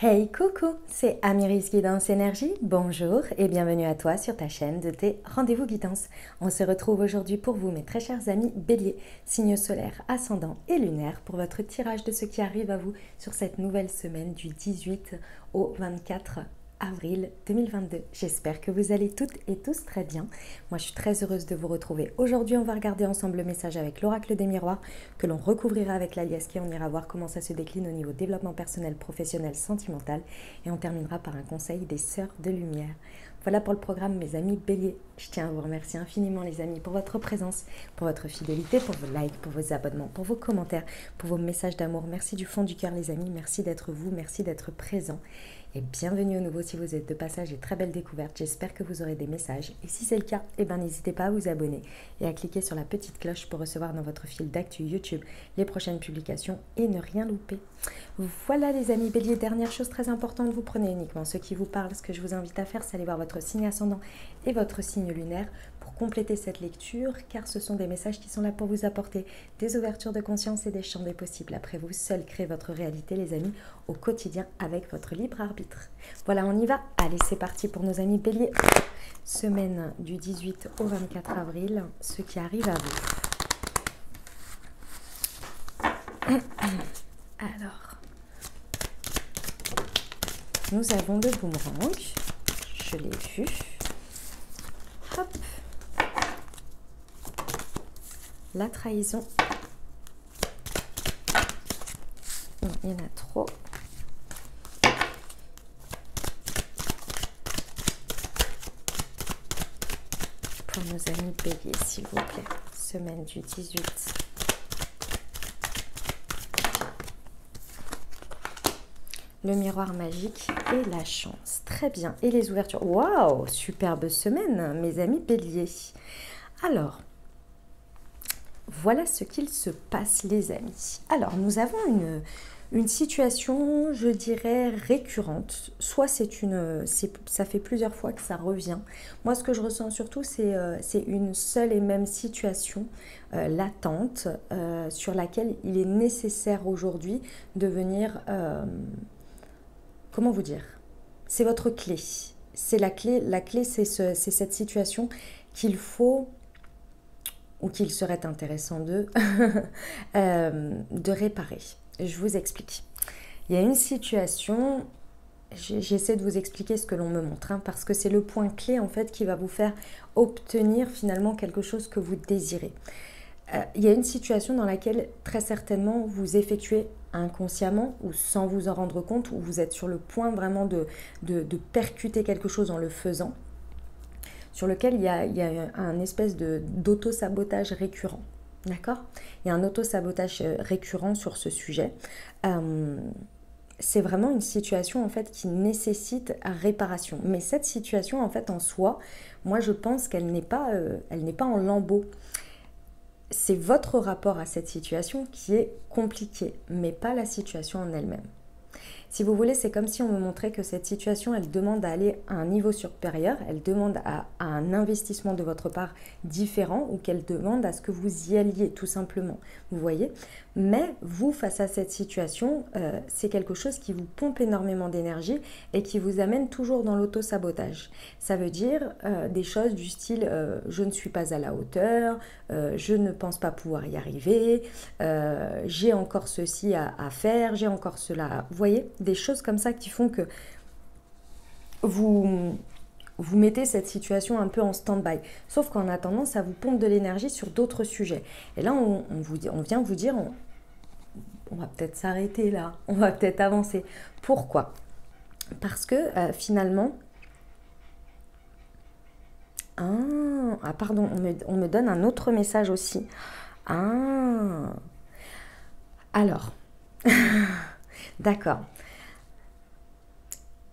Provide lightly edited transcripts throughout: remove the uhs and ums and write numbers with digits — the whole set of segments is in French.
Hey coucou, c'est Amiris Guidance Énergie, bonjour et bienvenue à toi sur ta chaîne de tes rendez-vous guidance. On se retrouve aujourd'hui pour vous mes très chers amis béliers, signes solaires, ascendants et lunaires pour votre tirage de ce qui arrive à vous sur cette nouvelle semaine du 18 au 24 avril 2022. J'espère que vous allez toutes et tous très bien. Moi, je suis très heureuse de vous retrouver. Aujourd'hui, on va regarder ensemble le message avec l'oracle des miroirs que l'on recouvrira avec l'alias qui. On ira voir comment ça se décline au niveau développement personnel, professionnel, sentimental. Et on terminera par un conseil des sœurs de lumière. Voilà pour le programme, mes amis béliers. Je tiens à vous remercier infiniment, les amis, pour votre présence, pour votre fidélité, pour vos likes, pour vos abonnements, pour vos commentaires, pour vos messages d'amour. Merci du fond du cœur, les amis. Merci d'être vous, merci d'être présents. Et bienvenue au nouveau si vous êtes de passage et très belle découverte. J'espère que vous aurez des messages. Et si c'est le cas, n'hésitez pas à vous abonner et à cliquer sur la petite cloche pour recevoir dans votre fil d'actu YouTube les prochaines publications et ne rien louper. Voilà les amis béliers, dernière chose très importante, vous prenez uniquement ce qui vous parle. Ce que je vous invite à faire, c'est aller voir votre signe ascendant et votre signe lunaire pour compléter cette lecture, car ce sont des messages qui sont là pour vous apporter des ouvertures de conscience et des champs des possibles. Après, vous seul créez votre réalité, les amis, au quotidien avec votre libre arbitre. Voilà, on y va. Allez, c'est parti pour nos amis béliers. Semaine du 18 au 24 avril, ce qui arrive à vous. Alors, nous avons le boomerang. Je l'ai vu. Hop. La trahison. Non, il y en a trop. Pour nos amis béliers, s'il vous plaît. Semaine du 18. Le miroir magique et la chance. Très bien. Et les ouvertures. Waouh, superbe semaine, mes amis béliers. Alors, voilà ce qu'il se passe, les amis. Alors, nous avons une situation, je dirais, récurrente. Soit ça fait plusieurs fois que ça revient. Moi, ce que je ressens surtout, c'est une seule et même situation latente sur laquelle il est nécessaire aujourd'hui de venir... comment vous dire? C'est votre clé. C'est la clé. La clé, c'est cette situation qu'il faut... ou qu'il serait intéressant de réparer. Je vous explique. Il y a une situation, j'essaie de vous expliquer ce que l'on me montre, parce que c'est le point clé en fait qui va vous faire obtenir finalement quelque chose que vous désirez. Il y a une situation dans laquelle très certainement vous effectuez inconsciemment ou sans vous en rendre compte, où vous êtes sur le point vraiment de percuter quelque chose en le faisant, sur lequel il y a un espèce d'auto-sabotage récurrent. D'accord? Il y a un auto-sabotage récurrent sur ce sujet. C'est vraiment une situation en fait qui nécessite réparation. Mais cette situation en fait en soi, moi je pense qu'elle n'est pas en lambeaux. C'est votre rapport à cette situation qui est compliqué, mais pas la situation en elle-même. Si vous voulez, c'est comme si on me montrait que cette situation, elle demande à aller à un niveau supérieur, elle demande à un investissement de votre part différent, ou qu'elle demande à ce que vous y alliez tout simplement, vous voyez. Mais vous, face à cette situation, c'est quelque chose qui vous pompe énormément d'énergie et qui vous amène toujours dans l'auto-sabotage. Ça veut dire des choses du style je ne suis pas à la hauteur, je ne pense pas pouvoir y arriver, j'ai encore ceci à faire, j'ai encore cela, vous voyez, des choses comme ça qui font que vous mettez cette situation un peu en stand-by. Sauf qu'en attendant, ça vous pompe de l'énergie sur d'autres sujets. Et là, on vient vous dire, on va peut-être s'arrêter là, on va peut-être avancer. Pourquoi? Parce que finalement... Ah, pardon, on me donne un autre message aussi. Alors, d'accord.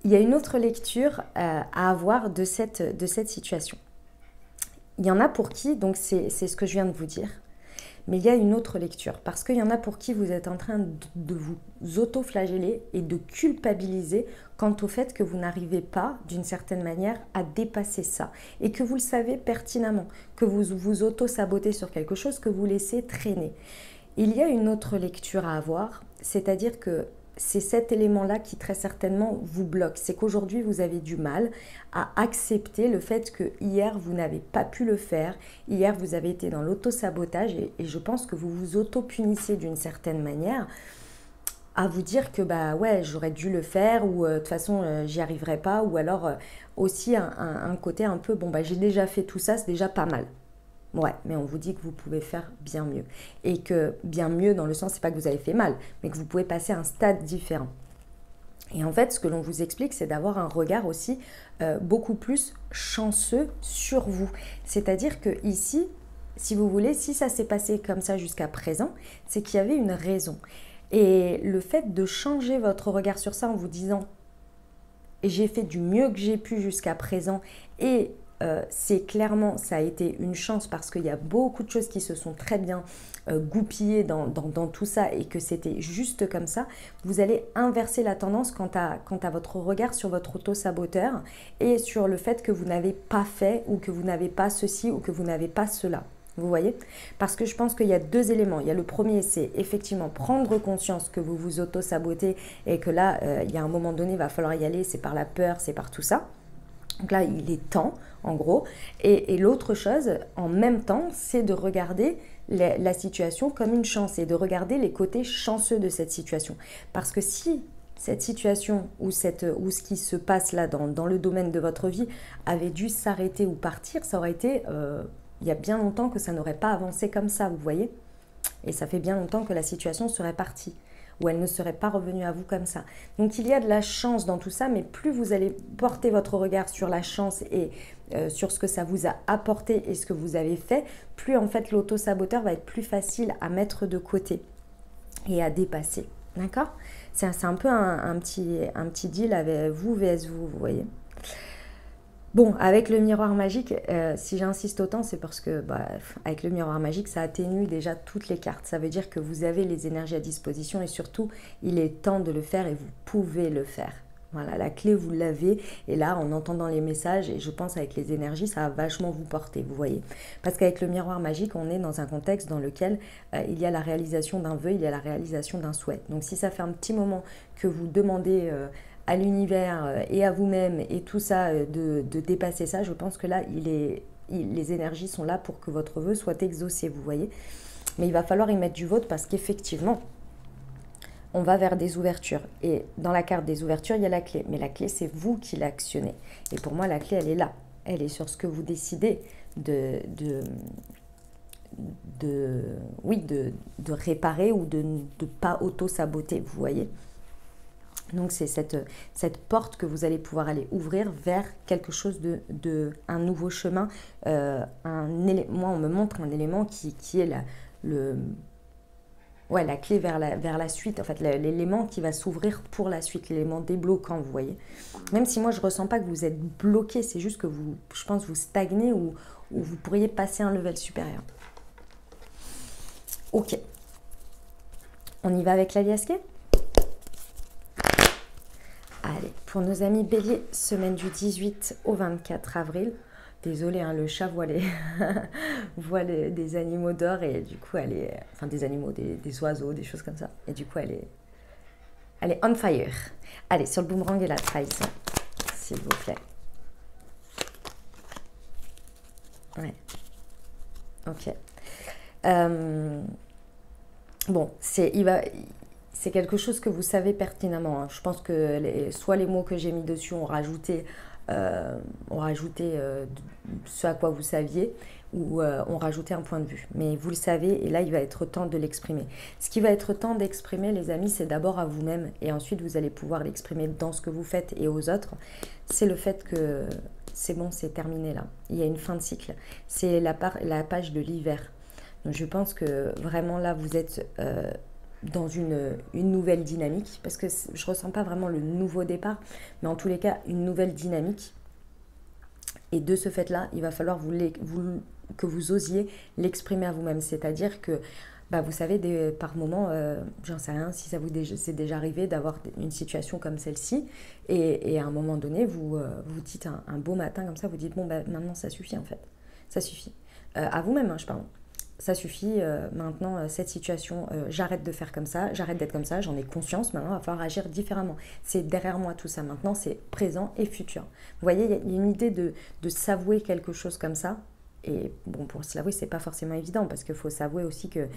Il y a une autre lecture à avoir de cette situation. Il y en a pour qui, donc c'est ce que je viens de vous dire, mais il y a une autre lecture, parce qu'il y en a pour qui vous êtes en train de vous auto-flageller et de culpabiliser quant au fait que vous n'arrivez pas, d'une certaine manière, à dépasser ça, et que vous le savez pertinemment, que vous vous auto-sabotez sur quelque chose que vous laissez traîner. Il y a une autre lecture à avoir, c'est-à-dire que c'est cet élément-là qui très certainement vous bloque. C'est qu'aujourd'hui, vous avez du mal à accepter le fait que hier, vous n'avez pas pu le faire. Hier, vous avez été dans l'auto-sabotage et je pense que vous vous auto-punissez d'une certaine manière à vous dire que bah ouais, j'aurais dû le faire ou de toute façon, j'y arriverai pas. Ou alors aussi un côté un peu, bon bah j'ai déjà fait tout ça, c'est déjà pas mal. Ouais, mais on vous dit que vous pouvez faire bien mieux. Et que bien mieux, dans le sens, c'est pas que vous avez fait mal, mais que vous pouvez passer à un stade différent. Et en fait, ce que l'on vous explique, c'est d'avoir un regard aussi beaucoup plus chanceux sur vous. C'est-à-dire que ici, si vous voulez, si ça s'est passé comme ça jusqu'à présent, c'est qu'il y avait une raison. Et le fait de changer votre regard sur ça en vous disant « j'ai fait du mieux que j'ai pu jusqu'à présent » et c'est clairement, ça a été une chance parce qu'il y a beaucoup de choses qui se sont très bien goupillées dans tout ça et que c'était juste comme ça, vous allez inverser la tendance quant à votre regard sur votre auto-saboteur et sur le fait que vous n'avez pas fait ou que vous n'avez pas ceci ou que vous n'avez pas cela. Vous voyez? Parce que je pense qu'il y a deux éléments. Il y a le premier, c'est effectivement prendre conscience que vous vous auto-sabotez et que là, il y a un moment donné, il va falloir y aller, c'est par la peur, c'est par tout ça. Donc là, il est temps, en gros. Et l'autre chose, en même temps, c'est de regarder la situation comme une chance et de regarder les côtés chanceux de cette situation. Parce que si cette situation ou ce qui se passe là dans le domaine de votre vie avait dû s'arrêter ou partir, ça aurait été, il y a bien longtemps que ça n'aurait pas avancé comme ça, vous voyez. Et ça fait bien longtemps que la situation serait partie, ou elle ne serait pas revenue à vous comme ça. Donc il y a de la chance dans tout ça, mais plus vous allez porter votre regard sur la chance et sur ce que ça vous a apporté et ce que vous avez fait, plus en fait l'auto-saboteur va être plus facile à mettre de côté et à dépasser. D'accord? C'est un peu un petit deal avec vous vs vous, vous voyez. Bon, avec le miroir magique, si j'insiste autant, c'est parce que avec le miroir magique, ça atténue déjà toutes les cartes. Ça veut dire que vous avez les énergies à disposition et surtout, il est temps de le faire et vous pouvez le faire. Voilà, la clé, vous l'avez. Et là, en entendant les messages, et je pense avec les énergies, ça va vachement vous porter, vous voyez. Parce qu'avec le miroir magique, on est dans un contexte dans lequel il y a la réalisation d'un vœu, il y a la réalisation d'un souhait. Donc si ça fait un petit moment que vous demandez à l'univers et à vous-même et tout ça, de dépasser ça, je pense que là, les énergies sont là pour que votre vœu soit exaucé, vous voyez. Mais il va falloir y mettre du vôtre parce qu'effectivement, on va vers des ouvertures. Et dans la carte des ouvertures, il y a la clé. Mais la clé, c'est vous qui l'actionnez. Et pour moi, la clé, elle est là. Elle est sur ce que vous décidez de réparer ou de ne pas auto-saboter, vous voyez. Donc c'est cette porte que vous allez pouvoir aller ouvrir vers quelque chose un nouveau chemin. Moi, on me montre un élément qui est la clé vers la suite, en fait, l'élément qui va s'ouvrir pour la suite, l'élément débloquant, vous voyez. Même si moi, je ne ressens pas que vous êtes bloqué, c'est juste que je pense, vous stagnez ou vous pourriez passer un level supérieur. Ok. On y va avec la liasquée ? Allez, pour nos amis béliers, semaine du 18 au 24 avril. Désolée, hein, le chat voit des animaux dehors et du coup, enfin des animaux, des oiseaux, des choses comme ça. Et du coup, elle est on fire. Allez, sur le boomerang et la trahison, s'il vous plaît. Ouais. Ok. Bon, c'est quelque chose que vous savez pertinemment. Hein. Je pense que soit les mots que j'ai mis dessus ont rajouté ce à quoi vous saviez ou ont rajouté un point de vue. Mais vous le savez et là, il va être temps de l'exprimer. Ce qui va être temps d'exprimer, les amis, c'est d'abord à vous-même et ensuite, vous allez pouvoir l'exprimer dans ce que vous faites et aux autres. C'est le fait que c'est bon, c'est terminé là. Il y a une fin de cycle. C'est la page de l'hiver. Donc, je pense que vraiment là, vous êtes dans une nouvelle dynamique, parce que je ne ressens pas vraiment le nouveau départ, mais en tous les cas, une nouvelle dynamique. Et de ce fait-là, il va falloir que vous osiez l'exprimer à vous-même. C'est-à-dire que, vous savez, par moment, j'en sais rien, si c'est déjà arrivé d'avoir une situation comme celle-ci, et à un moment donné, vous dites un beau matin comme ça, vous dites, bon, maintenant, ça suffit en fait. Ça suffit. À vous-même, hein, je parle. ça suffit, maintenant, cette situation, j'arrête de faire comme ça, j'arrête d'être comme ça, j'en ai conscience, maintenant, il va falloir agir différemment. C'est derrière moi tout ça, maintenant, c'est présent et futur. Vous voyez, il y a une idée de s'avouer quelque chose comme ça. Et bon, pour se l'avouer, c'est pas forcément évident, parce qu'il faut s'avouer aussi que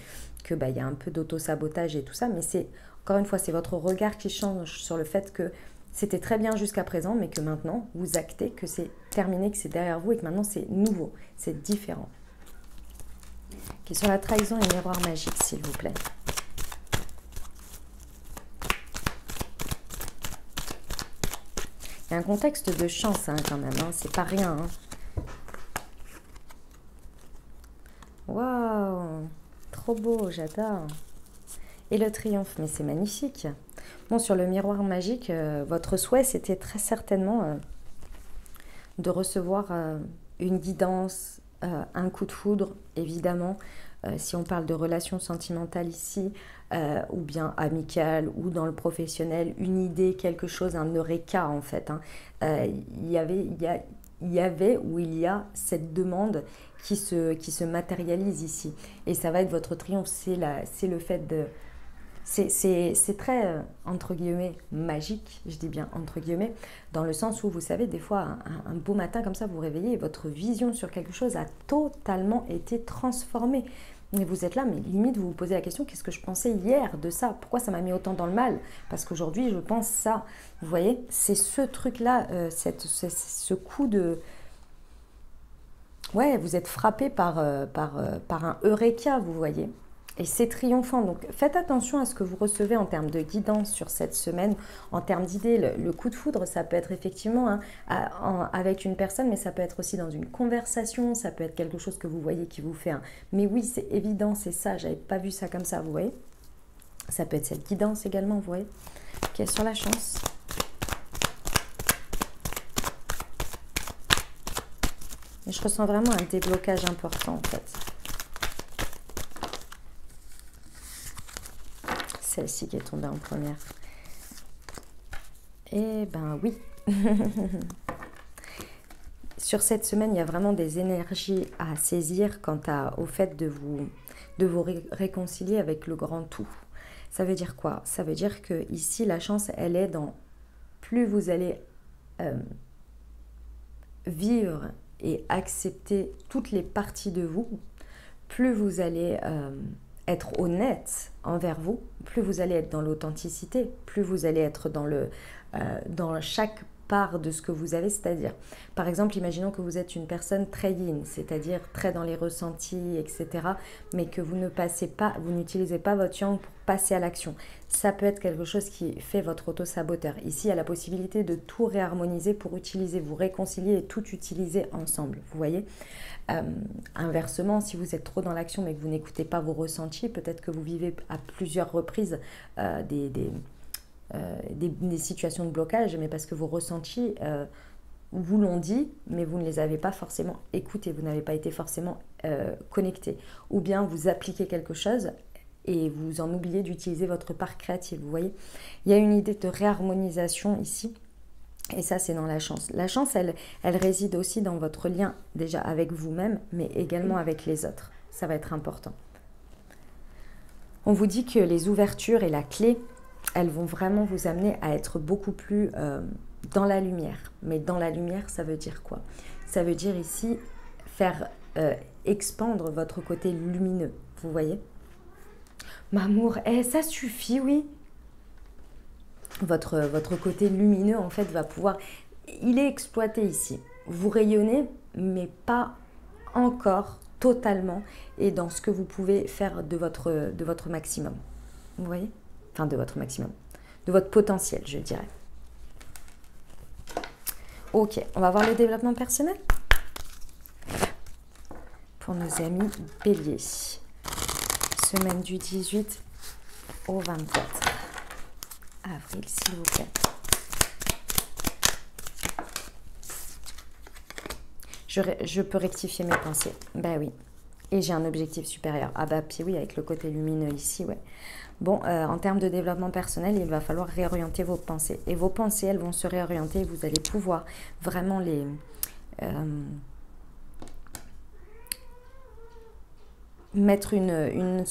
y a un peu d'auto-sabotage et tout ça, mais c'est, encore une fois, c'est votre regard qui change sur le fait que c'était très bien jusqu'à présent, mais que maintenant, vous actez que c'est terminé, que c'est derrière vous et que maintenant, c'est nouveau, c'est différent. Qui est sur la trahison et miroir magique, s'il vous plaît. Il y a un contexte de chance, hein, quand même, hein, c'est pas rien. Hein. Waouh, trop beau, j'adore. Et le triomphe, mais c'est magnifique. Bon, sur le miroir magique, votre souhait, c'était très certainement de recevoir une guidance, un coup de foudre, évidemment, si on parle de relations sentimentales ici, ou bien amicales, ou dans le professionnel, une idée, quelque chose, un eureka en fait. Hein. Il y avait ou il y a cette demande qui se matérialise ici. Et ça va être votre triomphe, c'est le fait de... C'est très, entre guillemets, magique, je dis bien entre guillemets, dans le sens où, vous savez, des fois, un beau matin comme ça, vous vous réveillez et votre vision sur quelque chose a totalement été transformée. Et vous êtes là, mais limite, vous vous posez la question, qu'est-ce que je pensais hier de ça? Pourquoi ça m'a mis autant dans le mal? Parce qu'aujourd'hui, je pense ça. Vous voyez, c'est ce truc-là, ce coup de... Ouais, vous êtes frappé par un eureka, vous voyez. Et c'est triomphant, donc faites attention à ce que vous recevez en termes de guidance sur cette semaine, en termes d'idées. Le coup de foudre, ça peut être effectivement hein, avec une personne, mais ça peut être aussi dans une conversation, ça peut être quelque chose que vous voyez qui vous fait un... Mais oui, c'est évident, c'est ça, j'avais pas vu ça comme ça, vous voyez. Ça peut être cette guidance également, vous voyez, qui est sur la chance. Et je ressens vraiment un déblocage important, en fait. Celle-ci qui est tombée en première. Eh ben oui. Sur cette semaine, il y a vraiment des énergies à saisir quant au fait de vous réconcilier avec le grand tout. Ça veut dire quoi? Ça veut dire que ici, la chance, elle est dans plus vous allez vivre et accepter toutes les parties de vous, plus vous allez être honnête envers vous, plus vous allez être dans l'authenticité, plus vous allez être dans chaque part de ce que vous avez, c'est-à-dire, par exemple, imaginons que vous êtes une personne très yin, c'est-à-dire très dans les ressentis, etc., mais que vous n'utilisez pas votre yang pour passer à l'action. Ça peut être quelque chose qui fait votre auto-saboteur. Ici, il y a la possibilité de tout réharmoniser pour vous réconcilier et tout utiliser ensemble, vous voyez. Inversement, si vous êtes trop dans l'action mais que vous n'écoutez pas vos ressentis, peut-être que vous vivez à plusieurs reprises des situations de blocage, mais parce que vos ressentis vous l'ont dit, mais vous ne les avez pas forcément écoutés, vous n'avez pas été forcément connectés. Ou bien vous appliquez quelque chose et vous en oubliez d'utiliser votre part créative, vous voyez. Il y a une idée de réharmonisation ici. Et ça, c'est dans la chance. La chance, elle réside aussi dans votre lien déjà avec vous-même, mais également avec les autres. Ça va être important. On vous dit que les ouvertures et la clé, elles vont vraiment vous amener à être beaucoup plus dans la lumière. Mais dans la lumière, ça veut dire quoi? Ça veut dire ici faire expandre votre côté lumineux. Vous voyez? M'amour, ça suffit, oui. Votre côté lumineux, en fait, va pouvoir... Il est exploité ici. Vous rayonnez, mais pas encore totalement et dans ce que vous pouvez faire de votre maximum. Vous voyez? Enfin, de votre maximum. De votre potentiel, je dirais. Ok, on va voir le développement personnel. Pour nos amis béliers. Semaine du 18 au 24. Avril, s'il vous plaît. Je peux rectifier mes pensées. Ben oui. Et j'ai un objectif supérieur. Ah bah puis oui, avec le côté lumineux ici, ouais. Bon, en termes de développement personnel, il va falloir réorienter vos pensées. Et vos pensées, elles vont se réorienter. Vous allez pouvoir vraiment mettre une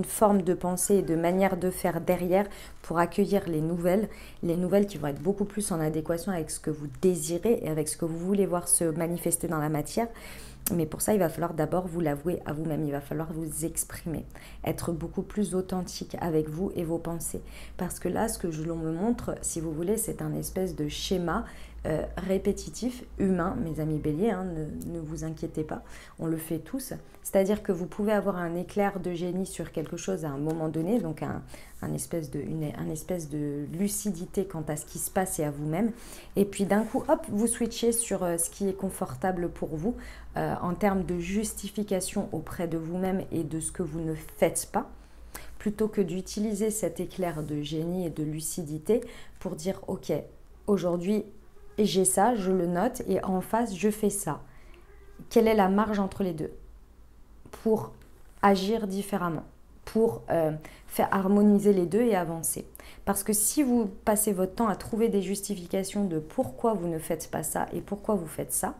forme de pensée et de manière de faire derrière pour accueillir les nouvelles qui vont être beaucoup plus en adéquation avec ce que vous désirez et avec ce que vous voulez voir se manifester dans la matière. Mais pour ça, il va falloir d'abord vous l'avouer à vous-même, il va falloir vous exprimer, être beaucoup plus authentique avec vous et vos pensées. Parce que là, ce que l'on me montre, si vous voulez, c'est un espèce de schéma répétitif, humain, mes amis béliers, hein, ne vous inquiétez pas, on le fait tous. C'est-à-dire que vous pouvez avoir un éclair de génie sur quelque chose à un moment donné, donc un espèce de lucidité quant à ce qui se passe et à vous-même. Et puis d'un coup, hop, vous switchez sur ce qui est confortable pour vous en termes de justification auprès de vous-même et de ce que vous ne faites pas, plutôt que d'utiliser cet éclair de génie et de lucidité pour dire « Ok, aujourd'hui, j'ai ça, je le note et en face, je fais ça. Quelle est la marge entre les deux pour agir différemment, pour faire harmoniser les deux et avancer. Parce que si vous passez votre temps à trouver des justifications de pourquoi vous ne faites pas ça et pourquoi vous faites ça,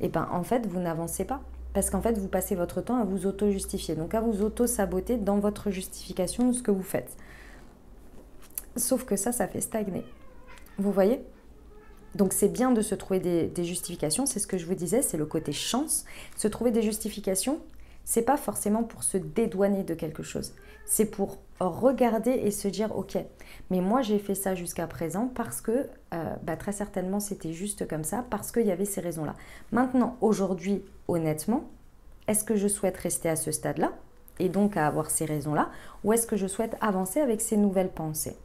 et ben en fait, vous n'avancez pas. Parce qu'en fait, vous passez votre temps à vous auto-justifier, donc à vous auto-saboter dans votre justification de ce que vous faites. Sauf que ça fait stagner. Vous voyez ? Donc c'est bien de se trouver des justifications, c'est ce que je vous disais, c'est le côté chance. Se trouver des justifications, c'est pas forcément pour se dédouaner de quelque chose. C'est pour regarder et se dire ok, mais moi j'ai fait ça jusqu'à présent parce que très certainement c'était juste comme ça, parce qu'il y avait ces raisons-là. Maintenant, aujourd'hui, honnêtement, est-ce que je souhaite rester à ce stade-là et donc à avoir ces raisons-là, ou est-ce que je souhaite avancer avec ces nouvelles pensées?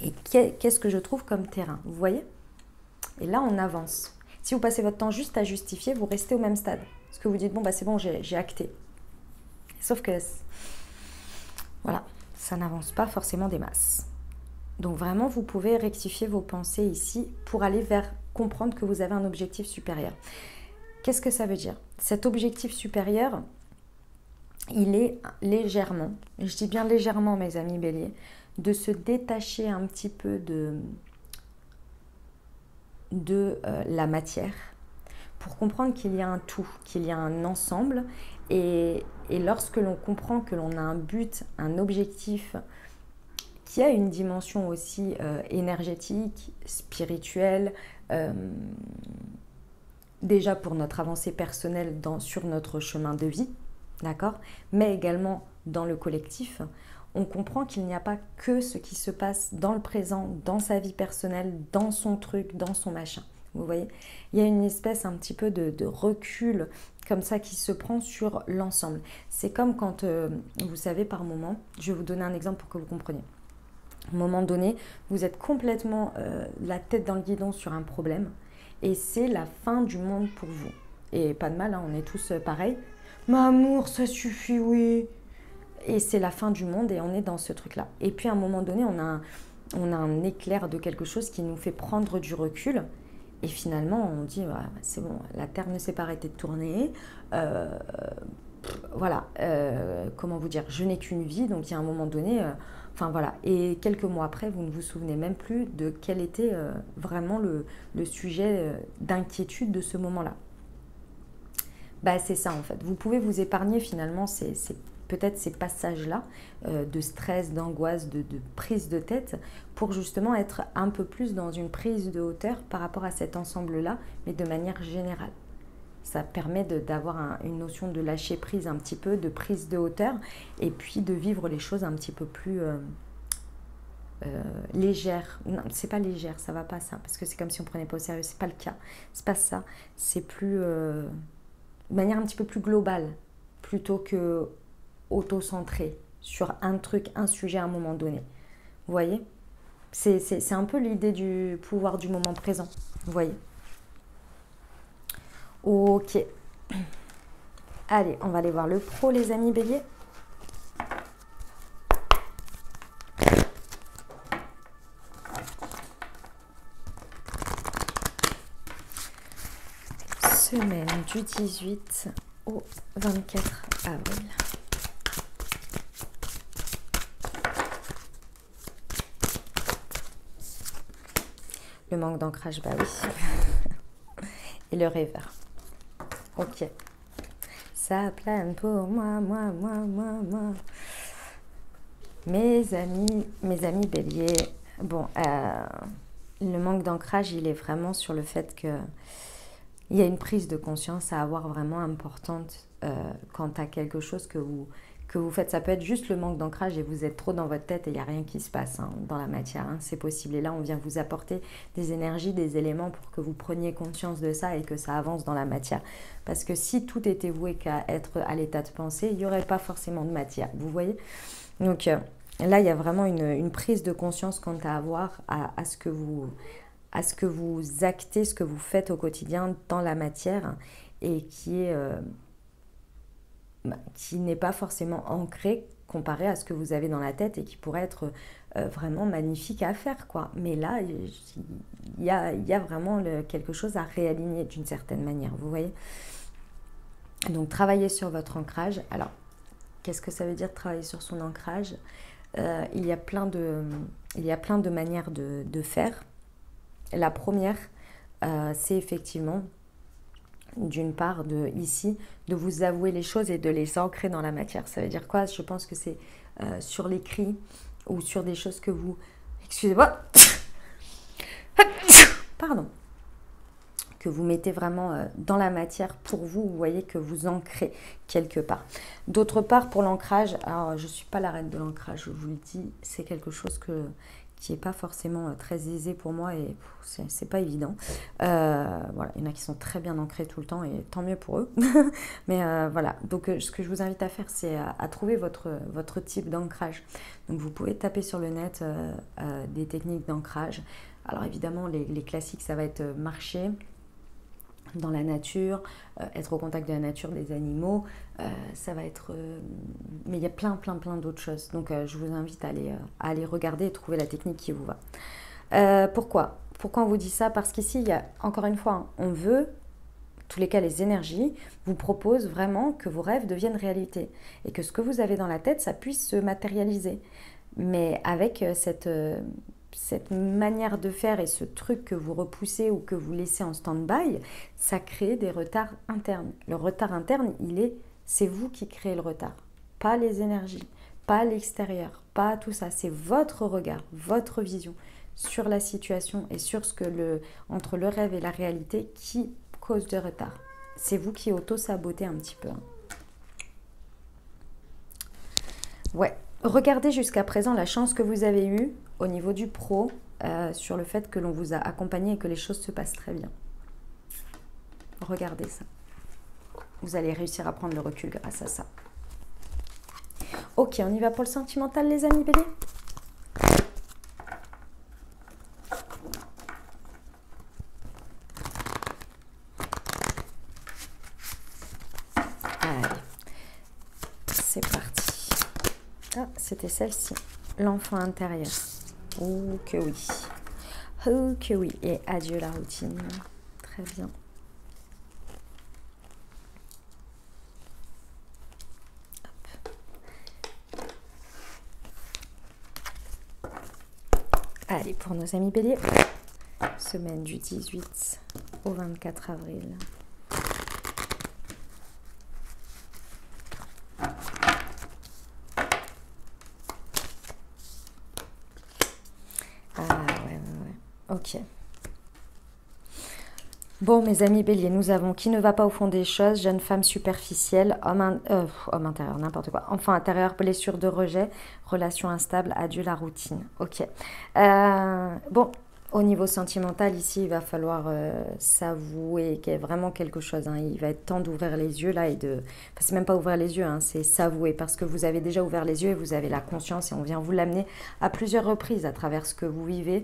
Et qu'est-ce que je trouve comme terrain? Vous voyez? Et là, on avance. Si vous passez votre temps juste à justifier, vous restez au même stade. Parce que vous dites, bon, c'est bon, j'ai acté. Sauf que, voilà, ça n'avance pas forcément des masses. Donc vraiment, vous pouvez rectifier vos pensées ici pour aller vers comprendre que vous avez un objectif supérieur. Qu'est-ce que ça veut dire? Cet objectif supérieur, il est légèrement, et je dis bien légèrement, mes amis béliers, de se détacher un petit peu de la matière pour comprendre qu'il y a un tout, qu'il y a un ensemble et lorsque l'on comprend que l'on a un but, un objectif qui a une dimension aussi énergétique, spirituelle, déjà pour notre avancée personnelle sur notre chemin de vie, d'accord, mais également dans le collectif, on comprend qu'il n'y a pas que ce qui se passe dans le présent, dans sa vie personnelle, dans son truc, dans son machin. Vous voyez, il y a une espèce un petit peu de recul comme ça qui se prend sur l'ensemble. C'est comme quand, vous savez, par moment, je vais vous donner un exemple pour que vous compreniez. À un moment donné, vous êtes complètement la tête dans le guidon sur un problème et c'est la fin du monde pour vous. Et pas de mal, hein, on est tous pareils. « Mais amour, ça suffit, oui !» Et c'est la fin du monde et on est dans ce truc-là. Et puis à un moment donné, on a un éclair de quelque chose qui nous fait prendre du recul. Et finalement, on dit, ah, c'est bon, la Terre ne s'est pas arrêtée de tourner. Voilà, comment vous dire, je n'ai qu'une vie. Donc il y a un moment donné, enfin voilà. Et quelques mois après, vous ne vous souvenez même plus de quel était vraiment le sujet d'inquiétude de ce moment-là. C'est ça en fait. Vous pouvez vous épargner finalement peut-être ces passages-là de stress, d'angoisse, de prise de tête pour justement être un peu plus dans une prise de hauteur par rapport à cet ensemble-là, mais de manière générale. Ça permet d'avoir une notion de lâcher prise un petit peu, de prise de hauteur et puis de vivre les choses un petit peu plus légères. Non, c'est pas légère, ça va pas ça, parce que c'est comme si on prenait pas au sérieux, c'est pas le cas. C'est pas ça, c'est plus de manière un petit peu plus globale plutôt que auto-centré sur un truc, un sujet à un moment donné. Vous voyez? C'est un peu l'idée du pouvoir du moment présent. Vous voyez? Ok. Allez, on va aller voir le pro, les amis béliers. Semaine du 18 au 24 avril. Le manque d'ancrage, bah oui. Et le rêveur. Ok. ça plane pour moi. Mes amis béliers, bon, le manque d'ancrage, il est vraiment sur le fait que il y a une prise de conscience à avoir vraiment importante quant à quelque chose que vous faites. Ça peut être juste le manque d'ancrage et vous êtes trop dans votre tête et il n'y a rien qui se passe dans la matière. C'est possible. Et là, on vient vous apporter des énergies, des éléments pour que vous preniez conscience de ça et que ça avance dans la matière. Parce que si tout était voué qu'à être à l'état de pensée, il n'y aurait pas forcément de matière. Vous voyez? Donc là, il y a vraiment une prise de conscience quant à avoir à ce que vous actez, ce que vous faites au quotidien dans la matière et qui n'est pas forcément ancré comparé à ce que vous avez dans la tête et qui pourrait être vraiment magnifique à faire, quoi. Mais là, il y a vraiment quelque chose à réaligner d'une certaine manière, vous voyez. Donc, travaillez sur votre ancrage. Alors, qu'est-ce que ça veut dire travailler sur son ancrage? Il y a plein de manières de faire. La première, c'est effectivement, d'une part, de vous avouer les choses et de les ancrer dans la matière. Ça veut dire quoi? Je pense que c'est sur l'écrit ou sur des choses que vous... Excusez-moi. Pardon. Que vous mettez vraiment dans la matière pour vous, vous voyez que vous ancrez quelque part. D'autre part, pour l'ancrage, alors je ne suis pas la reine de l'ancrage, je vous le dis, c'est quelque chose qui n'est pas forcément très aisé pour moi et c'est pas évident. Voilà, il y en a qui sont très bien ancrés tout le temps et tant mieux pour eux. Mais voilà, donc ce que je vous invite à faire, c'est à trouver votre type d'ancrage. Donc vous pouvez taper sur le net des techniques d'ancrage. Alors évidemment, les classiques, ça va être marcher dans la nature, être au contact de la nature, des animaux, ça va être... mais il y a plein d'autres choses. Donc je vous invite à aller regarder et trouver la technique qui vous va. Pourquoi on vous dit ça? Parce qu'ici, il y a, encore une fois, on veut, tous les cas, les énergies vous proposent vraiment que vos rêves deviennent réalité. Et que ce que vous avez dans la tête, ça puisse se matérialiser. Mais avec cette manière de faire et ce truc que vous repoussez ou que vous laissez en stand-by, ça crée des retards internes. Le retard interne, c'est vous qui créez le retard, pas les énergies, pas l'extérieur, pas tout ça. C'est votre regard, votre vision sur la situation et sur entre le rêve et la réalité qui cause de retard. C'est vous qui auto-sabotez un petit peu. Ouais. Regardez jusqu'à présent la chance que vous avez eue au niveau du pro sur le fait que l'on vous a accompagné et que les choses se passent très bien. Regardez ça. Vous allez réussir à prendre le recul grâce à ça. Ok, on y va pour le sentimental, les amis béliers. Allez, c'est parti. Ah, c'était celle-ci. L'enfant intérieur. Oh que oui. Oh que oui. Et adieu la routine. Très bien. Hop. Allez, pour nos amis béliers. Semaine du 18 au 24 avril. Ok. Bon, mes amis béliers, nous avons qui ne va pas au fond des choses, jeune femme superficielle, homme intérieur, n'importe quoi, enfant intérieur, blessure de rejet, relation instable, adieu la routine. Ok. Bon, au niveau sentimental, ici, il va falloir s'avouer qu'il y a vraiment quelque chose. Il va être temps d'ouvrir les yeux, là, et de... Enfin, c'est même pas ouvrir les yeux, c'est s'avouer, parce que vous avez déjà ouvert les yeux et vous avez la conscience, et on vient vous l'amener à plusieurs reprises à travers ce que vous vivez.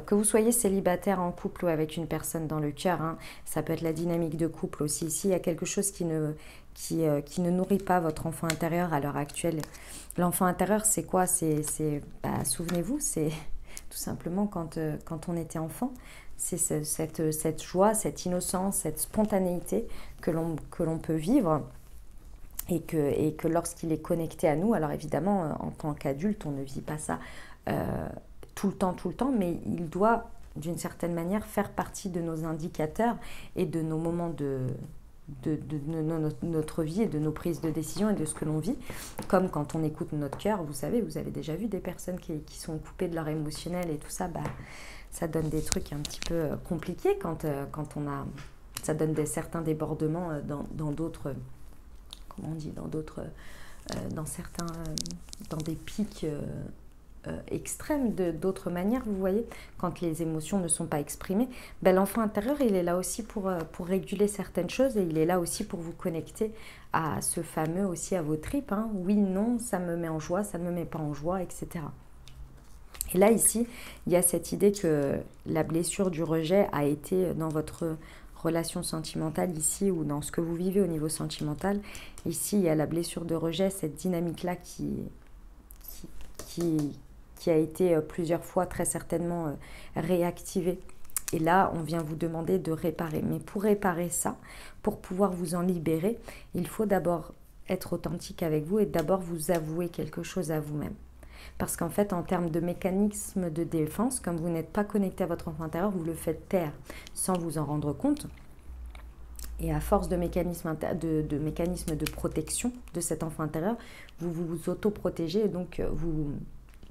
Que vous soyez célibataire, en couple ou avec une personne dans le cœur, ça peut être la dynamique de couple aussi. Ici, il y a quelque chose qui ne nourrit pas votre enfant intérieur à l'heure actuelle. L'enfant intérieur, c'est quoi? Souvenez-vous, c'est tout simplement quand on était enfant, c'est cette joie, cette innocence, cette spontanéité que l'on peut vivre et que lorsqu'il est connecté à nous, alors évidemment, en tant qu'adulte, on ne vit pas ça tout le temps, mais il doit d'une certaine manière faire partie de nos indicateurs et de nos moments notre vie et de nos prises de décision et de ce que l'on vit. Comme quand on écoute notre cœur, vous savez, vous avez déjà vu des personnes qui sont coupées de leur émotionnel et tout ça, bah, ça donne des trucs un petit peu compliqués quand on a... Ça donne certains débordements dans d'autres... Comment on dit? Dans certains... dans des pics... extrême d'autres manières, vous voyez, quand les émotions ne sont pas exprimées, ben, l'enfant intérieur, il est là aussi pour réguler certaines choses et il est là aussi pour vous connecter à ce fameux aussi, à vos tripes, hein. Oui, non, ça me met en joie, ça ne me met pas en joie, etc. Et là, ici, il y a cette idée que la blessure du rejet a été dans votre relation sentimentale ici ou dans ce que vous vivez au niveau sentimental. Ici, il y a la blessure de rejet, cette dynamique-là qui a été plusieurs fois très certainement réactivée. Et là, on vient vous demander de réparer. Mais pour réparer ça, pour pouvoir vous en libérer, il faut d'abord être authentique avec vous et d'abord vous avouer quelque chose à vous-même. Parce qu'en fait, en termes de mécanisme de défense, comme vous n'êtes pas connecté à votre enfant intérieur, vous le faites taire sans vous en rendre compte. Et à force de mécanismes de protection de cet enfant intérieur, vous vous auto-protégez et donc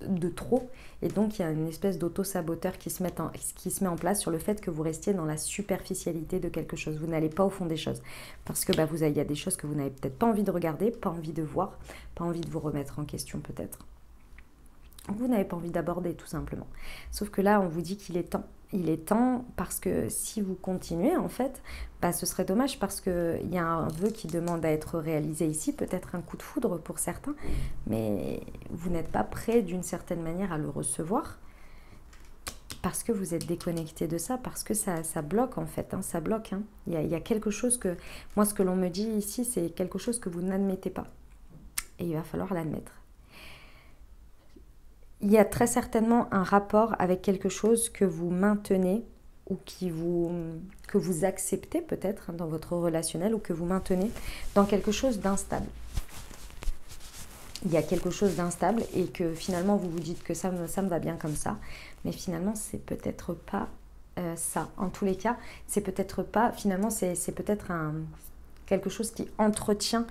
de trop. Et donc, il y a une espèce d'auto-saboteur qui se met en place sur le fait que vous restiez dans la superficialité de quelque chose. Vous n'allez pas au fond des choses. Parce que bah, il y a des choses que vous n'avez peut-être pas envie de regarder, pas envie de voir, pas envie de vous remettre en question peut-être. Vous n'avez pas envie d'aborder tout simplement. Sauf que là, on vous dit qu'il est temps. Il est temps parce que si vous continuez, en fait, bah, ce serait dommage parce qu'il y a un vœu qui demande à être réalisé ici, peut-être un coup de foudre pour certains, mais vous n'êtes pas prêt d'une certaine manière à le recevoir parce que vous êtes déconnecté de ça, parce que ça bloque en fait, hein, ça bloque. Hein. Il y a quelque chose que... Moi, ce que l'on me dit ici, c'est quelque chose que vous n'admettez pas. Et il va falloir l'admettre. Il y a très certainement un rapport avec quelque chose que vous maintenez ou que vous acceptez peut-être dans votre relationnel ou que vous maintenez dans quelque chose d'instable. Il y a quelque chose d'instable et que finalement vous vous dites que ça me va bien comme ça, mais finalement c'est peut-être pas ça. En tous les cas, c'est peut-être pas, finalement c'est peut-être quelque chose qui entretient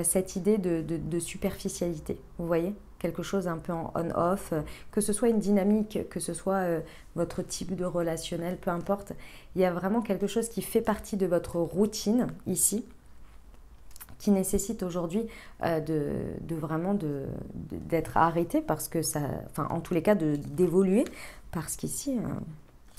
cette idée de superficialité, vous voyez ? Quelque chose un peu en on-off, que ce soit une dynamique, que ce soit votre type de relationnel, peu importe. Il y a vraiment quelque chose qui fait partie de votre routine ici, qui nécessite aujourd'hui d'être arrêté parce que ça, enfin en tous les cas d'évoluer, parce qu'ici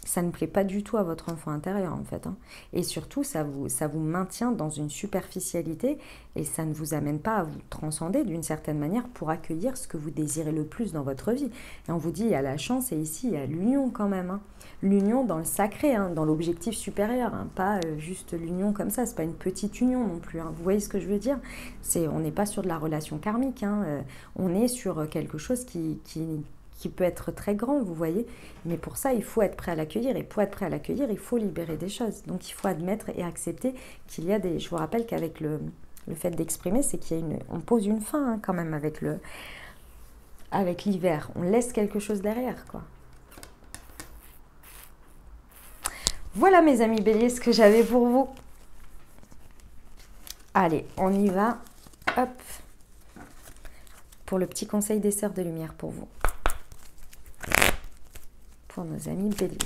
ça ne plaît pas du tout à votre enfant intérieur en fait. Hein. Et surtout, ça vous maintient dans une superficialité et ça ne vous amène pas à vous transcender d'une certaine manière pour accueillir ce que vous désirez le plus dans votre vie. Et on vous dit, il y a la chance et ici, il y a l'union quand même. Hein. L'union dans le sacré, hein, dans l'objectif supérieur, hein, pas juste l'union comme ça, c'est pas une petite union non plus. Hein. Vous voyez ce que je veux dire ? On n'est pas sur de la relation karmique, hein, on est sur quelque chose qui peut être très grand, vous voyez, mais pour ça, il faut être prêt à l'accueillir, et pour être prêt à l'accueillir, il faut libérer des choses. Donc, il faut admettre et accepter qu'il y a des... Je vous rappelle qu'avec le fait d'exprimer, c'est on pose une fin hein, quand même avec l'hiver. On laisse quelque chose derrière, quoi. Voilà, mes amis béliers, ce que j'avais pour vous. Allez, on y va. Hop. Pour le petit conseil des sœurs de lumière pour vous. Pour nos amis béliers.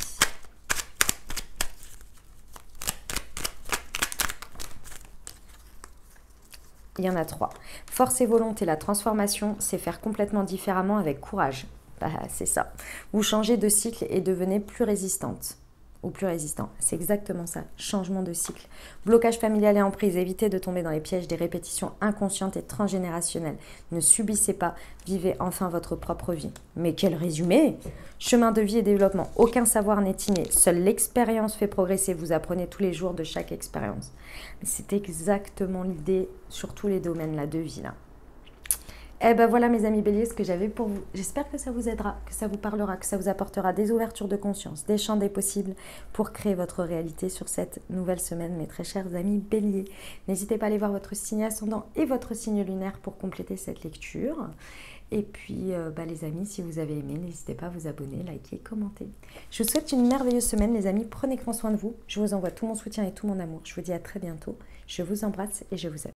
Il y en a 3. Force et volonté, la transformation, c'est faire complètement différemment avec courage. Bah, c'est ça. Vous changez de cycle et devenez plus résistante. Ou plus résistant. C'est exactement ça. Changement de cycle. Blocage familial et emprise. Évitez de tomber dans les pièges des répétitions inconscientes et transgénérationnelles. Ne subissez pas. Vivez enfin votre propre vie. Mais quel résumé! Chemin de vie et développement. Aucun savoir n'est inné. Seule l'expérience fait progresser. Vous apprenez tous les jours de chaque expérience. C'est exactement l'idée sur tous les domaines là, de vie là. Eh ben voilà mes amis béliers, ce que j'avais pour vous. J'espère que ça vous aidera, que ça vous parlera, que ça vous apportera des ouvertures de conscience, des champs des possibles pour créer votre réalité sur cette nouvelle semaine, mes très chers amis béliers. N'hésitez pas à aller voir votre signe ascendant et votre signe lunaire pour compléter cette lecture. Et puis les amis, si vous avez aimé, n'hésitez pas à vous abonner, liker, commenter. Je vous souhaite une merveilleuse semaine les amis, prenez grand soin de vous. Je vous envoie tout mon soutien et tout mon amour. Je vous dis à très bientôt. Je vous embrasse et je vous aime.